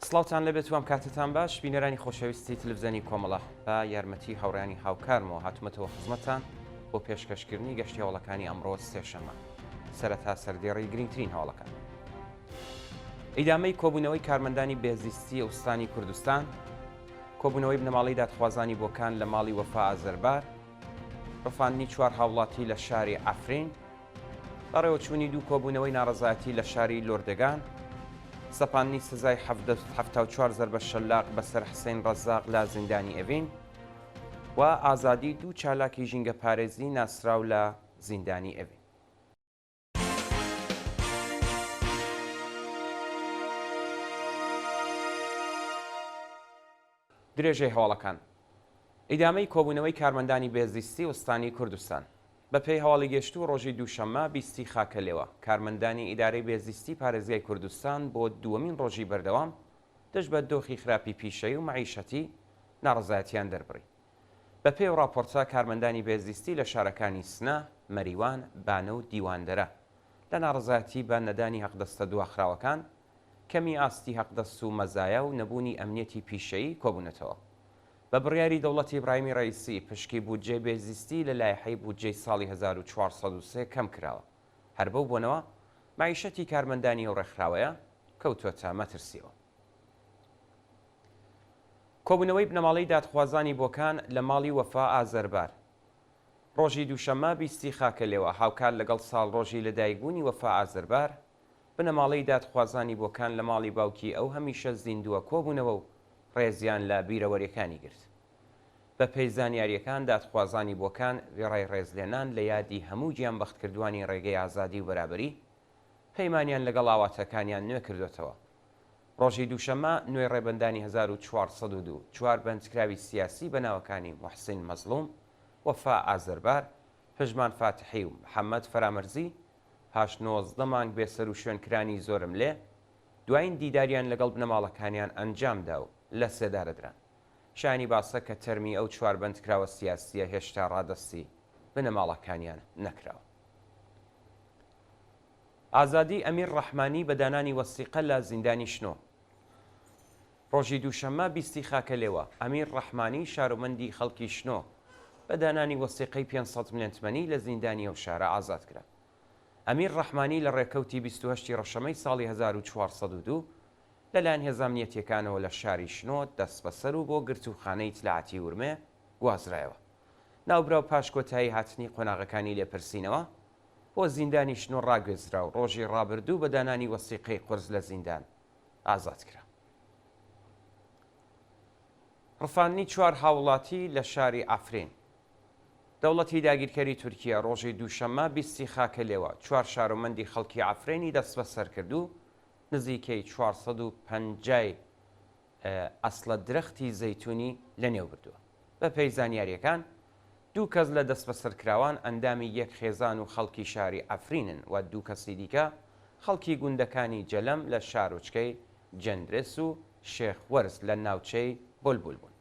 سڵاوتان لەبێت وام کاتتان باش بینەرانی خۆشەویستی تلڤزیۆنی کۆمەڵە بە یارمەتی هاوڕێیانی هاوکارمەوە هاتوومەتەوە خزمەتتان بۆ پێشکەشکردنی گەشتی هەوڵەکانی ئەمڕۆ سێشەمە سەرەتا سەردێڕی گرنگترین هەوڵەکان. ئیدامەی کۆبوونەوەی کارمەندانی بێزیستی ئوستانی کوردستان، کۆبوونەوەی بنەماڵەی دادخوازانی بۆکان لە ماڵی وەفا ئازەربار، ڕفاندنی چوار هاوڵاتی لە شاری ئەفرین، بەڕێوەچوونی دوو کۆبوونەوەی ناڕەزایەتی لە شاری لۆردەگان، سەپاندنی سزای 74 زەربە شەلاق بەسەر حسین ڕەزاق لە زیندانی ئەڤین و ئازادی دوو چالاکی ژینگە پارێزی ناسراو لە زیندانی ئەڤین. درێژەی هەواڵەکان. ئیدامەی کۆبوونەوەی کارمەندانی بێزیستی ئوستانی کوردستان. بە پێی هەواڵی گەشتوو ڕۆژی دووشەممە 20 خاکەلێوە کارمەندانی ئیدارەی بێزیستی پارێزگای کوردستان بۆ دووەمین ڕۆژی بەردەوام دەست بە دۆخی خراپی پیشەی و مەعیشەتی ناڕەزایەتیان دەربڕی. بە پێی ڕاپۆرتە کارمەندانی بێزیستی لە شارەکانی سنە، مەریوان، بانە و دیواندەرە لە ناڕەزایەتی بە نەدانی هەقدەستە دواخراوەکان، کەمی ئاستی هەقدەست و مەزایە و نەبوونی ئەمنیەتی پیشەیی کۆبوونەتەوە. بە بڕیاری دەوڵەتی ئیبراهیمی ڕەئیسی پشکی بودجێی بێزیستی لە لایحەی بودجێی ساڵی 1403 کەم کراوە. هەر بەو بۆنەوە مەعیشەتی کارمەندانی ئەو ڕێکخراوەیە کەوتووەتە مەترسیەوە. کۆبوونەوەی بنەماڵەی دادخوازانی بۆکان لە ماڵی وەفا ئازەربار. ڕۆژی دووشەممە 20 خاکەلێوە هاوکار لەگەڵ ساڵڕۆژی لەدایکبوونی وەفا ئازەربار بنەماڵەی دادخوازانی بۆکان لە ماڵی باوکی ئەو هەمیشە زیندووە کۆبوونەوە و ڕێزیان لە بیرەوەریەکانی گرت. بە پێی زانیاریەکان دادخوازانی بۆکان وێڕای ڕێزلێنان لە یادی هەموو گیان بەختکردوانی ڕێگەی ئازادی و بەرابەری پەیمانیان لەگەڵ ئاواتەکانیان نوێ کردوێتەوە. ڕۆژی دووشەممە نوێ ڕێبەندانی 1402 چوار بەندکراوی سیاسی بەناوەکانی موحسین مەزلوم، وەفا ئازەربار، پژمان فاتحی و محەممەد فەرامەرزی پاش 19 مانگ بێسەر و شوێنکرانی زۆرم لێ دوایین دیداریان لەگەڵ بنەماڵەکانیان ئەنجامدا و لە سێدارەدران. شانی باسە کە تەرمی ئەو چوار بەندکراوە سیاسیە هێشتا ڕادەستی بنەماڵەکانیان نەکراوە. ئازادی ئەمیر ڕەحمانی بە دانانی وەسیقە لە زیندانی شنۆ. ڕۆژی دووشەممە 20 خاکەلێوە ئەمیر ڕەحمانی شارۆمەندی خەڵکی شنۆ بە دانانی وەسیقەی 500 ملیۆن تمەنی لە زیندانی ئەو شارە ئازاد کرا. ئەمیر ڕەحمانی لە ڕێکەوتی 28 ڕەشەمەی ساڵی 1402 لەلایەن هێزانامنیەتیەکانەوە لە شاری شنۆ دەست بەسەر و بۆ گرتوخانەی تلعاتی ورمێ گوازرایەوە. ناوبراو پاش کۆتایی هاتنی قۆناغەکانی لێپرسینەوە بۆ زیندانی شنۆ ڕاگوێزرا و ڕۆژی ڕابردوو بە دانانی وەسیقەی قورس لە زیندان ئازاد کرا. ڕفاندنی چوار هاوڵاتی لە شاری ئەفرین. دەوڵەتی داگیرکەری تورکیا ڕۆژی دووشەممە 20 خاکەلێوە چوار شارۆمەندی خەڵکی ئەفرینی دەست بەسەر کردو نزیکەی 450 ئەسڵە درەختی زەیتونی لەنێو بردووە. بە پێی زانیاریەکان دوو کەس لە دەست بەسەرکراوان ئەندامی یەک خێزان و خەڵکی شاری ئەفرینن و دوو کەسی دیکە خەڵکی گوندەکانی جەلەم لە شارۆچکەی جەندرس و شێخوەرز لە ناوچەی بولبول بوون.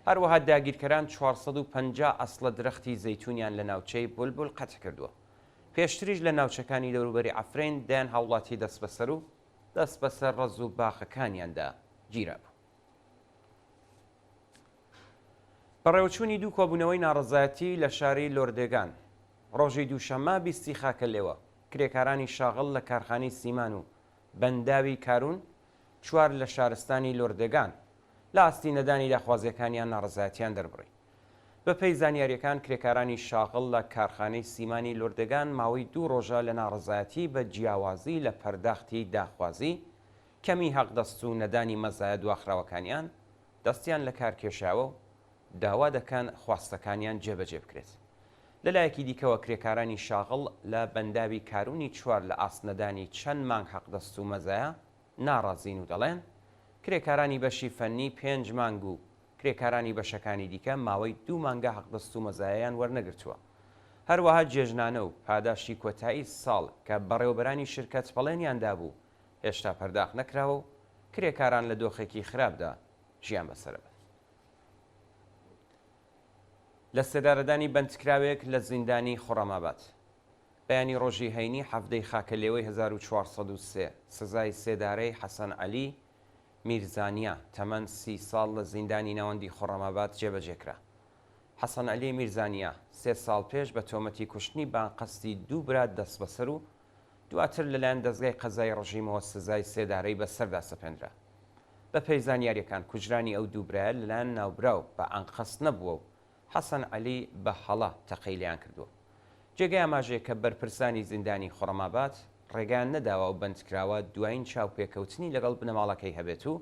هەروەها داگیرکەران 450 ئەسڵە درەختی زەیتونیان لە ناوچەی بولبول قەتح کردووە. پێشتریش لە ناوچەکانی دەوروبەری ئەفرین دایان هاوڵاتی دەست بەسەر و دەست بەسەر ڕەز و باخەکانیاندا گیرا بوو. بەڕێوەچوونی دوو کۆبوونەوەی ناڕەزایەتی لە شاری لۆردێگان. ڕۆژی دووشەممە 20 خاکەلێوە کرێکارانی شاغڵ لە کارخانەی سیمان و بەنداوی کارون چوار لە شارستانی لۆردێگان لە ئاستی نەدانی داخوازیەکانیان ناڕەزایەتیان دەربڕی. بە پێی زانیاریەکان کرێکارانی شاغڵ لە کارخانەی سیمانی لۆردەگان ماوەی دوو ڕۆژە لە ناڕەزایەتی بە جیاوازی لە پەرداختی داخوازی کەمی هەقدەست و نەدانی مەزایە دواخراوەکانیان دەستیان لە کار کێشاوە و داوا دەکەن خواستەکانیان جێبەجێ بکرێت. لەلایەکی دیکەوە کرێکارانی شاغڵ لە بەنداوی کارونی چوار لە ئاسنەدانی چەند مانگ هەقدەست و مەزایە ناڕازین و دەڵێن کرێکارانی بەشی فەنی 5 مانگ و کرێکارانی بەشەکانی دیکە ماوەی 2 مانگە هەقدەست و مەزایەیان وەرنەگرتووە. هەروەها جێژنانە و پاداشی کۆتایی ساڵ کە بەڕێوەبەرانی شرکەت پەڵێنیاندا بوو هێشتا پەرداخ نەکراوە و کرێکاران لە دۆخێکی خراپدا ژیان بەسەر بێت. لە سێدارەدانی بەندکراوێک لە زیندانی خۆڕەماباد. بەیانی ڕۆژی هەینی هەفتەی خاکەلێوەی 1403 سزای سێدارەی حەسەن عەلی میرزانیا تەمەەن 30 ساڵ لە زیندانی ناوەندی خۆڕەماباد جێبەجێکرا. حەسەن عەلی میرزانیا 3 ساڵ پێش بە تۆمەتی کوشتنی بانقەستی دوو برات دەست بەسەر و دواتر لەلایەن دەستگای قەزای ڕژیمەوە سزای سێدارەی بەسەردا سەپێنرا. بە پێی زانیاریەکان کوژرانی ئەو دووبرایە لەلایەن ناوبراو بە ئەنقەست نەبووە و حەسەن عەلی بە هەڵا تەقەی لێیان کردووە. جێگای ئاماژەیە کە بەرپرسانی زیندانی خۆڕەماباد ڕێگان نەداوە و بەندکراوە دوایین چاوپێکەوتنی لەگەڵ بنەماڵەکەی هەبێت و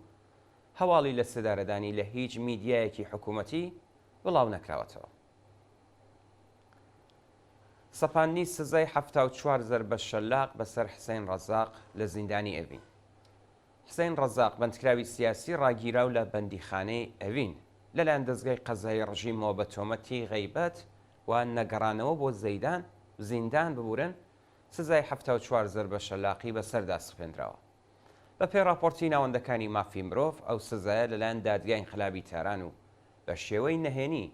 هەواڵی لە سێدارەدانی لە هیچ میدیایەکی حکوومەتی بڵاو نەکراوەتەوە. سەپاندنی سزای 74 زەربە شەلاق بەسەر حسین ڕەزاق لە زیندانی ئەڤین. حسین ڕەزاق بەندکراوی سیاسی ڕاگیرا و لە بەندیخانەی ئەڤین لەلایەن دەستگای قەزای ڕژیمەوە بە تۆمەتی غەیبەت و نەگەڕانەوە بۆ زیندان ببورن سزای 74 زەربە شەلاقی بەسەردا سپێنراوە. بە پێی راپۆرتی ناوەندەکانی مافی مرۆڤ ئەو سزایە لەلایەن دادگای ئینقلابی تاران و بە شێوەی نەهێنی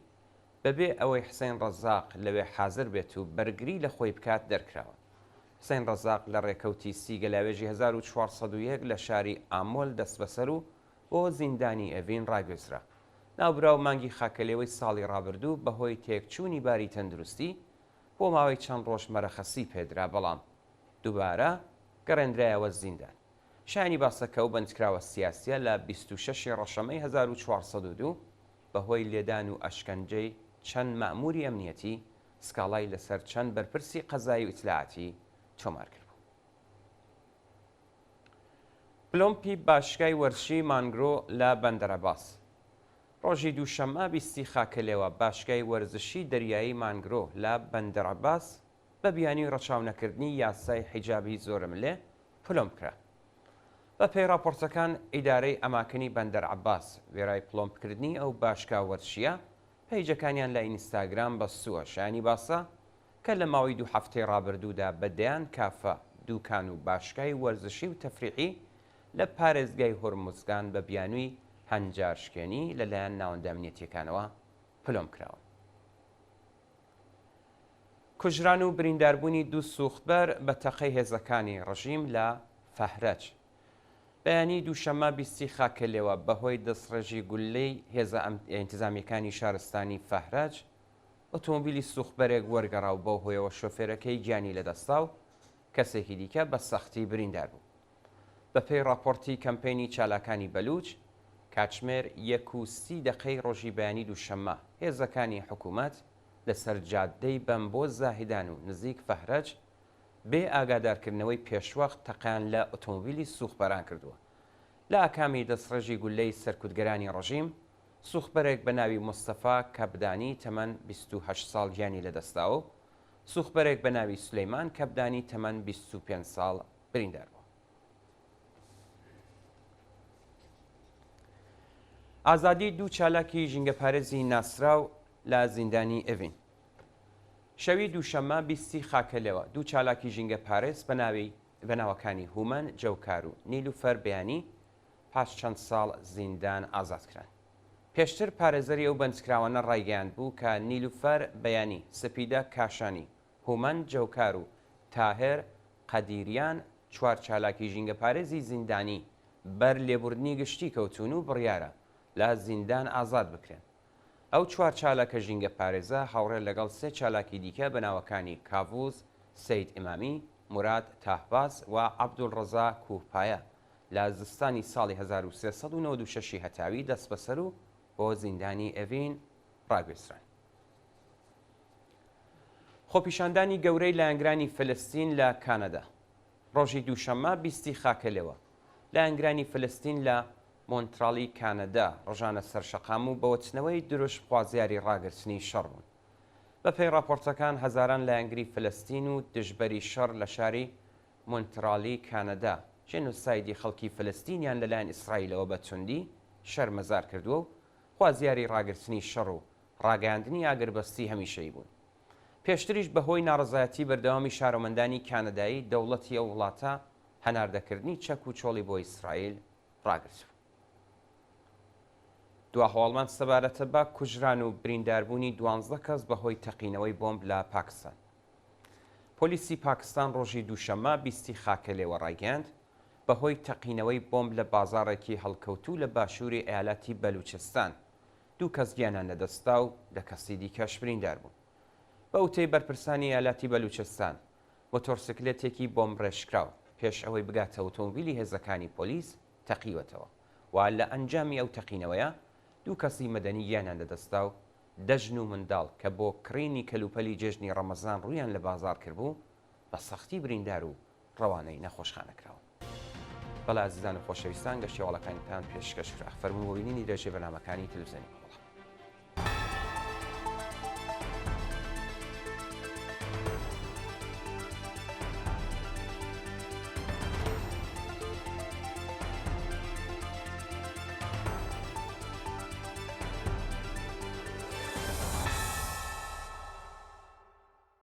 بەبێ ئەوەی حسین ڕەزاق لەوێ حازر بێت و بەرگری لە خۆی بکات دەرکراوە. حسین ڕەزاق لە ڕێکەوتی سیگەلاوێژی 1401 لە شاری ئامۆل دەست بەسەر و بۆ زیندانی ئەڤین ڕاگوێزرا. ناوبراو مانگی خاکەلێوەی ساڵی ڕابردوو بەهۆی تێکچوونی باری تەندروستی بۆ ماوەی چەند ڕۆژ مەرەخەسی پێدرا، بەڵام دووبارە گەڕێنرایەوە زیندان. شانی باسەکە و بەندکراوە سیاسیە لە 26 ڕەشەمەی 1402 بەهۆی لێدان و ئەشکەنجەی چەند مەئموری ئەمنیەتی سکاڵای لەسەر چەند بەرپرسی قەزایی و ئیتلاعاتی تۆمار کرد بوو. پلۆمپی باشگای وەرشی مانگرۆ لە بەندەرەباس. ڕۆژی دووشەممە 20 خاکەلێوە باشگای وەرزشی دەریایی مانگرۆ لە بەندەرەباس بە بیانی ڕەچاونەکردنی یاسای حیجابی زۆرملێ پلۆم کرا. بە پێی راپۆرتەکان ئیدارەی ئەماکنی بەندەرعەباس وێرای پلۆمکردنی ئەو باشگا وەرشیە پەیجەکانیان لە ئینستاگرام بەستووە. شانی باسە کە لە ماوەی 2 هەفتەی ڕابردوودا بەدەیان کافە دووکان و باشگای وەرزشی و تەفریحی لە پارێزگای هۆرموزگان بە بیانووی هەنجارشکێنی لەلایەن ناوەندە ئەمنیەتیەکانەوە پلۆم کراوە. کوژران و برینداربوونی دوو سوختبەر بە تەقەی هێزەکانی ڕژیم لە فەهرەج. بەیانی دووشەممە 20 خاکەلێوە بەهۆی دەستڕێژی گولەی هێزە ئینتیزامیەکانی شارستانی فەهرەج ئۆتۆمۆبیلی سوختبەرێک وەرگەڕا و بەو هۆیەوە شۆفێرەکەی گیانی لەدەستا و کەسێکی دیکە بە سەختی بریندار بوو. بە پێی راپۆرتی کەمپینی چالاکانی بەلوچ کاتژمێر 1:30 دقەی ڕۆژی بەیانی دووشەممە هێزەکانی حکوومەت لەسەر جادەی بەمبۆ زاهیدان و نزیک فەهرەج بێ ئاگادارکردنەوەی پێشوەخت تەقیان لە ئۆتۆمۆبیلی سوختبەران کردووە. لە ئاکامی دەستڕێژی گولەی سەرکوتگەرانی ڕژیم سوختبەرێک بە ناوی مستەفا کەبدانی تەمەن 28 ساڵ گیانی لەدەستاوە و سوختبەرێک بە ناوی سولەیمان کەبدانی تەمەن 25 ساڵ بریندار بوو. ئازادی دوو چالاکی ژینگەپارێزی ناسراو لە زیندانی ئەڤین. شەوی دووشەممە 20 خاکەلێوە دوو چالاکی ژینگە پارێز بە ناوەکانی هومەن جەوکار و نیلوفەر بەیانی پاش چەند ساڵ زیندان ئازادکران. پێشتر پارێزەری ئەو بەندکراوانە ڕایگەیاند بوو کە نیلوفەر بەیانی، سپیدە کاشانی، هومەن جەوکار و تاهێر قەدیریان 4 چالاکی ژینگە پارێزی زیندانی بەر لێبوردنی گشتی کەوتون و بڕیارە لە زیندان ئازاد بکرێن. ئەو 4 چالاکە ژینگە پارێزە هاوڕێ لەگەڵ 3 چالاکی دیکە بە ناوەکانی کاڤوز، سەید ئیمامی، موراد تاهباز و عەبدولڕەزا کوهپایە لە زستانی ساڵی 1396 هەتاوی دەست بەسەر و بۆ زیندانی ئەڤین ڕاگوێزران. خۆپیشاندانی گەورەی لایەنگرانی فلستین لە کانەدا. ڕۆژی دووشەممە 20 خاکەلێوە لایەنگرانی فلستین لە مۆنتراڵی کانەدا ڕۆژانە سەرشەقام و بەوەچنەوەی دروشت خوازیاری ڕاگررتنی شەڕ بوون. بە پێی راپۆرتەکان هەزاران لایەنگری فلستین و دژبەری شەڕ لە شاری مۆنتراڵی کانەدا ژێنۆسایدی خەڵکی فلستینیان لەلایەن ئیسرائیلەوە بە توندی شەرمەزار کردووە و خوازیاری ڕاگررتنی شەڕ و ڕاگەاندنی ئاگربەستی هەمیشەیی بوون. پێشتریش بەهۆی ناڕزایەتی بەردەوامی شارۆمەندانی کانەدایی دەوڵەتی ئەو وڵاتە هەناردەکردنی چەک و چۆڵی بۆ ئیسرائیل ڕاگرت. دوا هەواڵمان سەبارەتە بە کوژران و برینداربوونی 12 کەس بەهۆی تەقینەوەی بۆمب لە پاکستان. پۆلیسی پاکستان ڕۆژی دووشەممە 20 خاکەلێوە ڕایگەاند بەهۆی تەقینەوەی بۆمب لە بازارێکی هەڵکەوتوو لە باشووری ئایالاتی بەلوچستان. دوو کەس گیانیان لەدەستا و لە کەسی دیکەش بریندار بوون. بە وتەی بەرپرسانی ئایالاتی بەلوچستان مۆتۆرسیکلێتێکی بۆمب ڕێژکراو پێش ئەوەی بگاتە ئۆتۆمۆبیلی هێزەکانی پۆلیس تەقیوەتەوە و لە ئەنجامی ئەو تەقینەوەیە دوو کەسی مەدەنی گیانیان لەدەستا و دەژن و منداڵ کە بۆ کڕینی کەلوپەلی جێژنی ڕەمەزان ڕوویان لە بازار کردبوو بە سەختی بریندار و ڕەوانەی نەخۆشخانەکراوە. بەڵا ئازیزان و خۆشەویستان گەشتیاوەڵەکانتان پێشکەش کرا. فەرمووبینی درێژەی بەنامەکانی تەلەڤیزیۆنی